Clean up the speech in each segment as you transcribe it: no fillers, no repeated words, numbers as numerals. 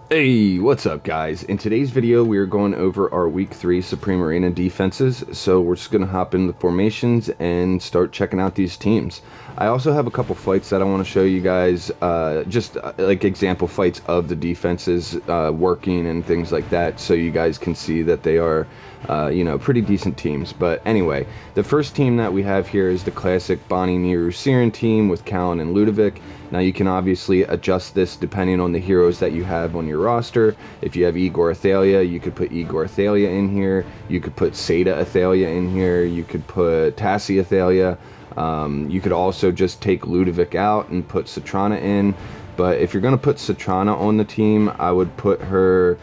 Hey, what's up guys? In today's video we are going over our week 3 Supreme Arena defenses, so we're just going to hop into the formations and start checking out these teams. I also have a couple fights that I want to show you guys, like example fights of the defenses working and things like that, so you guys can see that they are pretty decent teams. But anyway, the first team that we have here is the classic Bonnie, Niru, Siren team with Callan and Ludovic. Now you can obviously adjust this depending on the heroes that you have on your roster. If you have Igor Athalia, you could put Igor Athalia in here. You could put Seda Athalia in here. You could put Tassi Athalia. You could also just take Ludovic out and put Citrana in. But if you're going to put Citrana on the team, I would put her...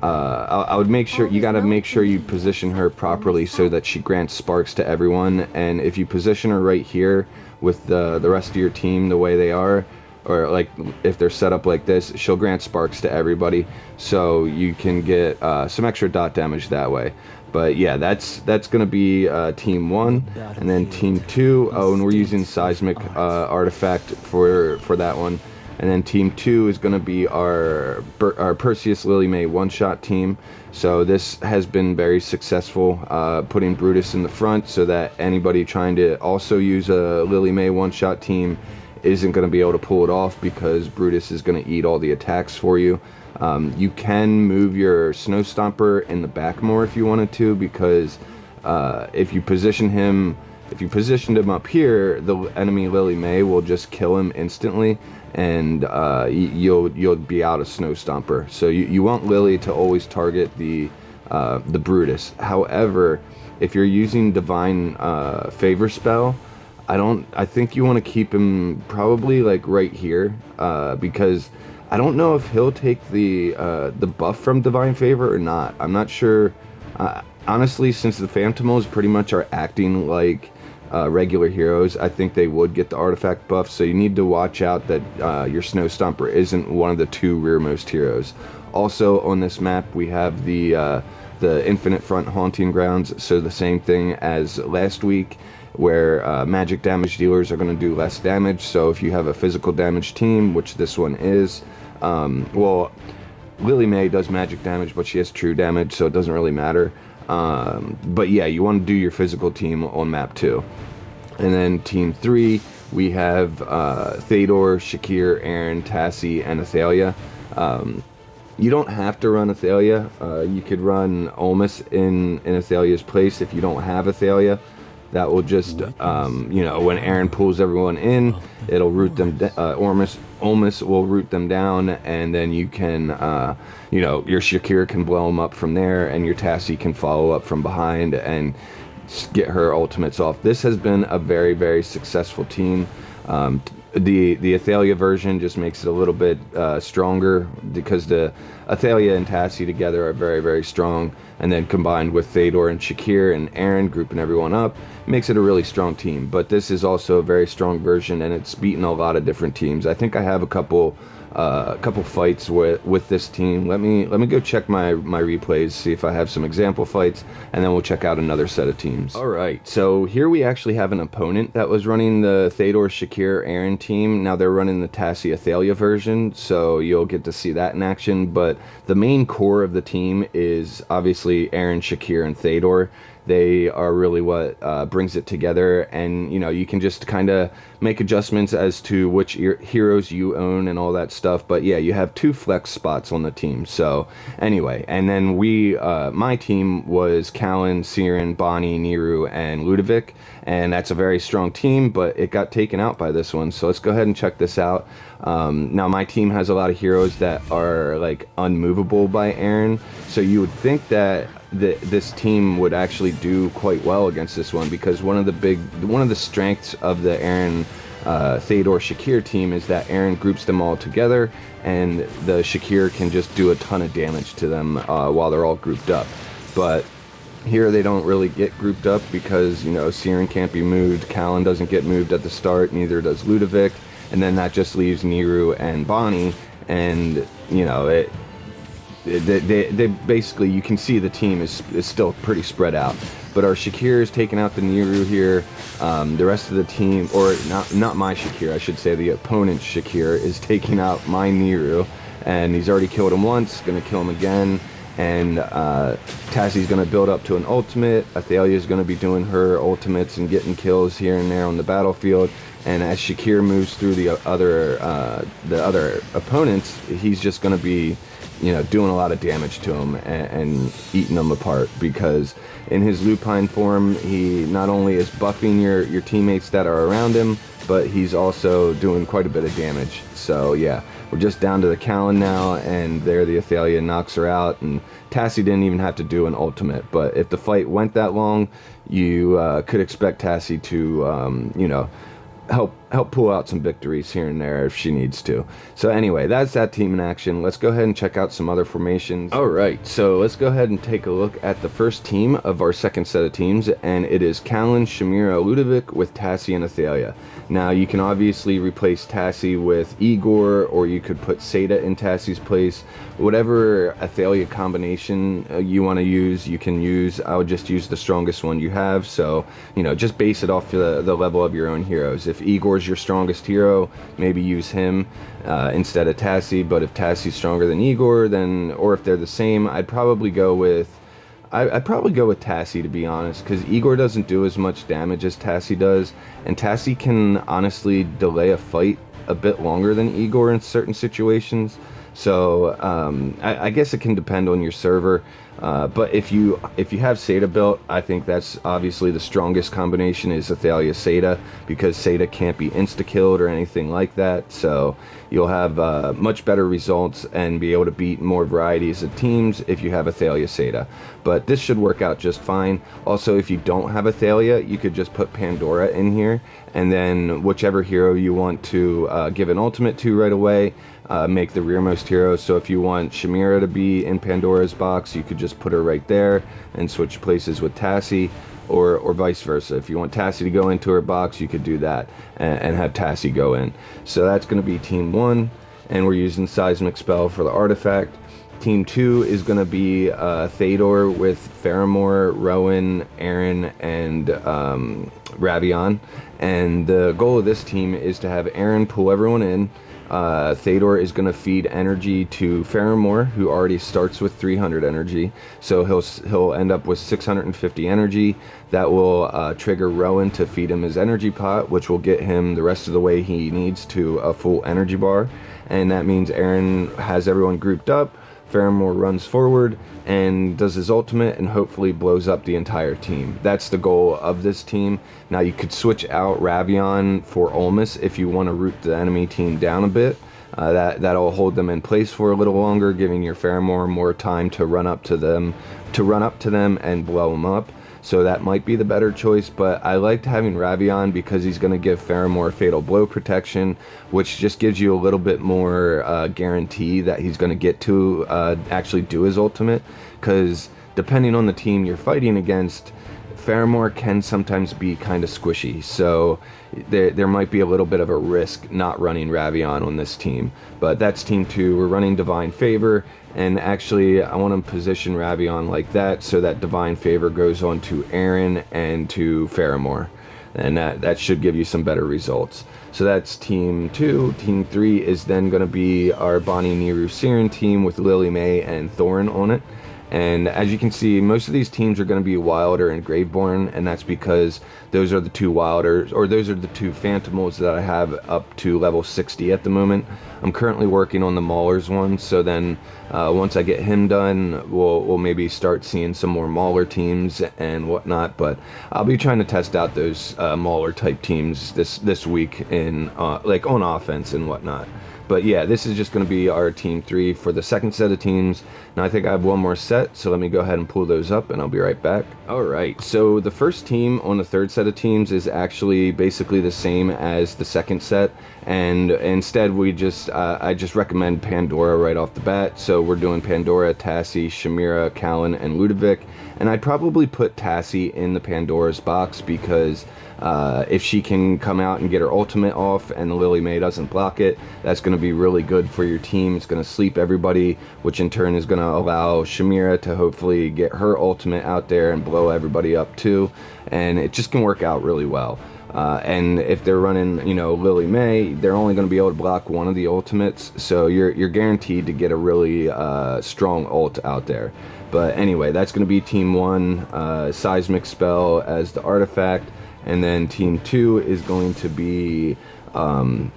I would make sure, you got to make sure you position her properly so that she grants sparks to everyone. And if you position her right here with the rest of your team the way they are, or like if they're set up like this, she'll grant sparks to everybody, so you can get some extra dot damage that way. But yeah, that's gonna be team 1, and then team 2. Oh, and we're using seismic artifact for that one. And then team 2 is going to be our Perseus Lily May one-shot team. So this has been very successful, putting Brutus in the front so that anybody trying to also use a Lily May one-shot team isn't going to be able to pull it off, because Brutus is going to eat all the attacks for you. You can move your Snow Stomper in the back more if you wanted to, because if you positioned him up here, the enemy Lily May will just kill him instantly, and you'll be out of Snow Stomper. So you want Lily to always target the Brutus. However, if you're using Divine Favor spell, I think you want to keep him probably like right here, because I don't know if he'll take the buff from Divine Favor or not. I'm not sure. Honestly, since the Phantomals pretty much are acting like regular heroes, I think they would get the artifact buff, so you need to watch out that your Snow Stomper isn't one of the 2 rearmost heroes. Also on this map we have the Infinite Front Haunting Grounds, so the same thing as last week, where magic damage dealers are going to do less damage. So if you have a physical damage team, which this one is, well, Lily May does magic damage, but she has true damage, so it doesn't really matter. But yeah, you want to do your physical team on map 2. And then team 3, we have Thedor, Shakir, Aaron, Tassi, and Athalia. You don't have to run Athalia. You could run Olmus in Athalia's place if you don't have Athalia. That will just, when Aaron pulls everyone in, it'll root them, Olmus will root them down, and then you can, your Shakir can blow them up from there, and your Tassi can follow up from behind and get her ultimates off. This has been a very, very successful team. The Athalia version just makes it a little bit stronger, because the Athalia and Tassi together are very, very strong, and then combined with Thedor and Shakir and Aaron grouping everyone up makes it a really strong team. But this is also a very strong version, and it's beaten a lot of different teams. I think I have a couple fights with this team. Let me go check my replays, see if I have some example fights, and then we'll check out another set of teams. All right, so here we actually have an opponent that was running the Thedor, Shakir, Aaron team. Now they're running the Tassi Athalia version, so you'll get to see that in action. But the main core of the team is obviously Aaron, Shakir, and Thedor. They are really what brings it together, and you can just kind of make adjustments as to which heroes you own and all that stuff. But yeah, you have 2 flex spots on the team. So anyway, and then my team was Callan, Siren, Bonnie, Niru, and Ludovic, and that's a very strong team, but it got taken out by this one. So let's go ahead and check this out. Now my team has a lot of heroes that are like unmovable by Aaron, so you would think that this team would actually do quite well against this one, because one of the strengths of the Aaron Thedor Shakir team is that Aaron groups them all together, and the Shakir can just do a ton of damage to them while they're all grouped up. But here they don't really get grouped up, because Siren can't be moved, Callan doesn't get moved at the start, neither does Ludovic, and then that just leaves Niru and Bonnie, and they basically, you can see the team is still pretty spread out. But our Shakir is taking out the Niru here. The rest of the team, or not my Shakir, I should say, the opponent's Shakir is taking out my Niru. and he's already killed him once, gonna kill him again. And Tassie's going to build up to an ultimate. Athalia's going to be doing her ultimates and getting kills here and there on the battlefield. And as Shakir moves through the other opponents, he's just going to be, doing a lot of damage to them and eating them apart, because in his lupine form, he not only is buffing your teammates that are around him, but he's also doing quite a bit of damage. So yeah, we're just down to the Callan now, and there the Athalia knocks her out, and Tassie didn't even have to do an ultimate. But if the fight went that long, you could expect Tassie to, help pull out some victories here and there if she needs to. So anyway, that's that team in action. Let's go ahead and check out some other formations. All right, so let's go ahead and take a look at the first team of our second set of teams, and it is Callan, Shamira, Ludovic with Tassie and Athalia. Now, you can obviously replace Tassie with Igor, or you could put Seda in Tassie's place. Whatever Athalia combination you want to use, you can use. I would just use the strongest one you have. So, just base it off the level of your own heroes. If Igor's your strongest hero, maybe use him instead of Tassie. But if Tassie's stronger than Igor, or if they're the same, I'd probably go with Tassie, to be honest, because Igor doesn't do as much damage as Tassie does, and Tassie can honestly delay a fight a bit longer than Igor in certain situations. So I guess it can depend on your server. But if you have Seda built, I think that's obviously the strongest combination is Athalia Seda, because Seda can't be insta-killed or anything like that. So you'll have much better results and be able to beat more varieties of teams if you have Athalia Seda. But this should work out just fine. Also, if you don't have Athalia, you could just put Pandora in here, and then whichever hero you want to give an ultimate to right away, make the rearmost hero. So if you want Shamira to be in Pandora's box, you could just put her right there and switch places with Tassie, or vice versa. If you want Tassie to go into her box, you could do that and have Tassie go in. So that's going to be team 1, and we're using Seismic Spell for the artifact. Team 2 is going to be Thaydor with Faramore, Rowan, Aaron, and Ravion. And the goal of this team is to have Aaron pull everyone in. Thaydor is going to feed energy to Faramore, who already starts with 300 energy. So he'll end up with 650 energy. That will trigger Rowan to feed him his energy pot, which will get him the rest of the way he needs to a full energy bar. And that means Aaron has everyone grouped up. Faramore runs forward and does his ultimate and hopefully blows up the entire team. That's the goal of this team. Now you could switch out Ravion for Olmus if you want to root the enemy team down a bit. That'll hold them in place for a little longer, giving your Faramore more time to run up to them and blow them up. So that might be the better choice, but I liked having Ravion because he's going to give Faramore Fatal Blow protection, which just gives you a little bit more guarantee that he's going to get to actually do his ultimate, because depending on the team you're fighting against, Faramore can sometimes be kind of squishy, so there might be a little bit of a risk not running Ravion on this team. But that's team 2. We're running Divine Favor, and actually I want to position Ravion like that so that Divine Favor goes on to Aaron and to Faramore, and that should give you some better results. So that's team 2. Team 3 is then going to be our Bonnie Niru Siren team with Lily May and Thorin on it. And as you can see, most of these teams are going to be Wilder and Graveborn, and that's because those are the two Wilders, or those are the two Phantomals that I have up to level 60 at the moment. I'm currently working on the Maulers one, so then once I get him done, we'll maybe start seeing some more Mauler teams and whatnot. But I'll be trying to test out those Mauler type teams this week in like on offense and whatnot. But yeah, this is just going to be our team 3 for the second set of teams. Now I think I have one more set, so let me go ahead and pull those up and I'll be right back. Alright, so the first team on the third set of teams is actually basically the same as the second set, and instead I just recommend Pandora right off the bat. So we're doing Pandora, Tassie, Shamira, Callan, and Ludovic, and I'd probably put Tassie in the Pandora's box because If she can come out and get her ultimate off and Lily May doesn't block it, that's going to be really good for your team. It's going to sleep everybody, which in turn is going to allow Shamira to hopefully get her ultimate out there and blow everybody up too, and it just can work out really well. And if they're running, you know, Lily May, they're only going to be able to block one of the ultimates, so you're guaranteed to get a really strong ult out there. But anyway, that's going to be Team 1, Seismic Spell as the artifact, and then Team 2 is going to be Aaron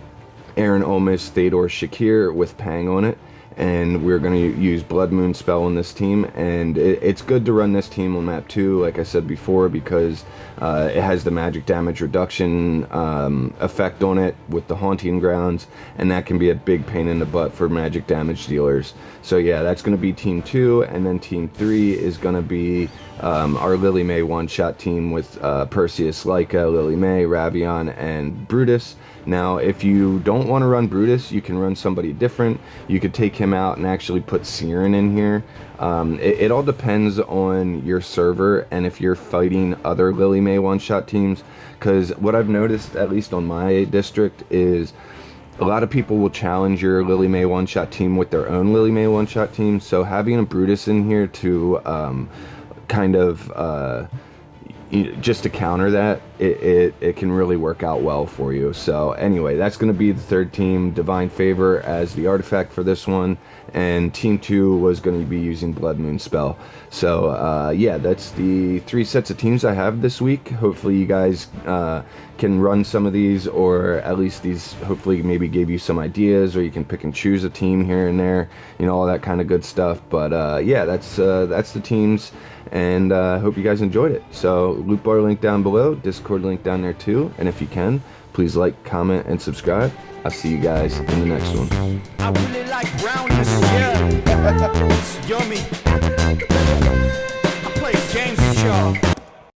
Omis, Thador, Shakir with Pang on it. And we're going to use Blood Moon Spell in this team, and it's good to run this team on map 2, like I said before, because it has the magic damage reduction effect on it with the Haunting Grounds, and that can be a big pain in the butt for magic damage dealers. So yeah, that's going to be Team 2, and then Team 3 is going to be our Lily May one-shot team with Perseus, Leica, Lily May, Ravion, and Brutus. Now, if you don't want to run Brutus, you can run somebody different. You could take him out and actually put Siren in here. It all depends on your server and if you're fighting other Lily May one-shot teams. Because what I've noticed, at least on my district, is a lot of people will challenge your Lily May one-shot team with their own Lily May one-shot team. So having a Brutus in here to kind of just to counter that, it can really work out well for you. So anyway, that's going to be the third team, Divine Favor as the artifact for this one, and Team 2 was going to be using Blood Moon Spell. So yeah, that's the 3 sets of teams I have this week. Hopefully you guys can run some of these, or at least these hopefully maybe gave you some ideas, or you can pick and choose a team here and there, you know, all that kind of good stuff. But yeah, that's the teams, and hope you guys enjoyed it. So loot bar link down below, Discord link down there too, and if you can, please like, comment, and subscribe. I'll see you guys in the next one. I really like brownness, yeah. It's yummy. I play games with y'all.